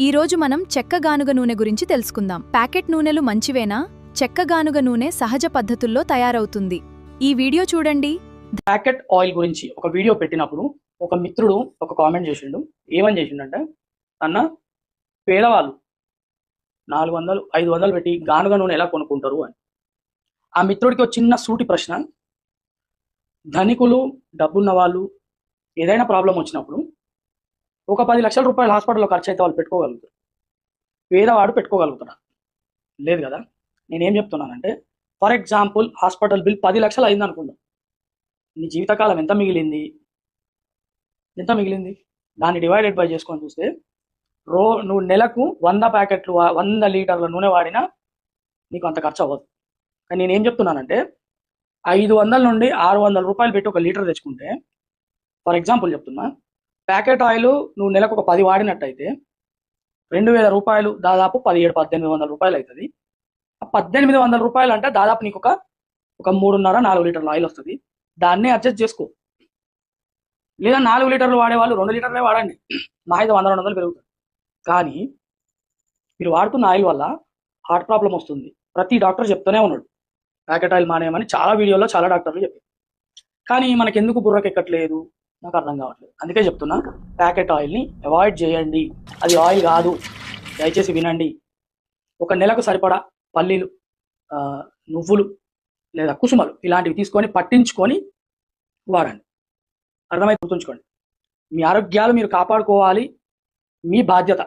ఈరోజు మనం చెక్కగానుగ నూనె గురించి తెలుసుకుందాం. ప్యాకెట్ నూనెలు మంచివేనా? చెక్కగానుగ నూనె సహజ పద్ధతుల్లో తయారవుతుంది. ఈ వీడియో చూడండి. ప్యాకెట్ ఆయిల్ గురించి ఒక వీడియో పెట్టినప్పుడు ఒక మిత్రుడు ఒక కామెంట్ చేసిండు. ఏమని చేసిండంటే, అన్న పేదవాళ్ళు 400 500 పెట్టి గానుగ నూనె ఎలా కొనుక్కుంటారు అని. ఆ మిత్రుడికి ఒక చిన్న సూటి ప్రశ్న. ధనికులు, డబ్బున్న వాళ్ళు ఏదైనా ప్రాబ్లం వచ్చినప్పుడు ఒక 10 లక్షల రూపాయలు హాస్పిటల్లో ఖర్చు అయితే వాళ్ళు పెట్టుకోగలుగుతారు. పేదవాడు పెట్టుకోగలుగుతాడా? లేదు కదా. నేనేం చెప్తున్నానంటే, ఫర్ ఎగ్జాంపుల్ హాస్పిటల్ బిల్ 10 లక్షలు అయింది అనుకుందాం. నీ జీవితకాలం ఎంత మిగిలింది? దాన్ని డివైడెడ్ బై చేసుకొని చూస్తే నువ్వు నెలకు 100 ప్యాకెట్లు 100 లీటర్ల నూనె వాడినా నీకు అంత ఖర్చు అవ్వదు. కానీ నేనేం చెప్తున్నానంటే, 500 నుండి 600 రూపాయలు పెట్టి ఒక లీటర్ తెచ్చుకుంటే, ఫర్ ఎగ్జాంపుల్ చెప్తున్నా, ప్యాకెట్ ఆయిల్ నువ్వు నెలకు ఒక 10 వాడినట్టయితే 2000 రూపాయలు, దాదాపు 1700-1800 రూపాయలు అవుతుంది. ఆ 1800 రూపాయలు అంటే దాదాపు నీకు ఒక 3.5-4 లీటర్ల ఆయిల్ వస్తుంది. దాన్నే అడ్జస్ట్ చేసుకో. లేదా 4 లీటర్లు వాడేవాళ్ళు 2 లీటర్లే వాడండి, మా అయితే 100-200 పెరుగుతుంది. కానీ మీరు వాడుతున్న ఆయిల్ వల్ల హార్ట్ ప్రాబ్లం వస్తుంది. ప్రతి డాక్టర్ చెప్తూనే ఉన్నాడు ప్యాకెట్ ఆయిల్ మానేయమని. చాలా వీడియోలో చాలా డాక్టర్లు చెప్పారు. కానీ మనకి ఎందుకు బుర్రకెక్కట్లేదు? నాకు అర్థం కావట్లేదు. అందుకే చెప్తున్నా, ప్యాకెట్ ఆయిల్ని అవాయిడ్ చేయండి. అది ఆయిల్ కాదు. దయచేసి వినండి. ఒక నెలకు సరిపడా పల్లీలు, నువ్వులు లేదా కుసుమలు ఇలాంటివి తీసుకొని పట్టించుకొని వాడండి. అర్థమైతే గుర్తుంచుకోండి. మీ ఆరోగ్యాలు మీరు కాపాడుకోవాలి. మీ బాధ్యత.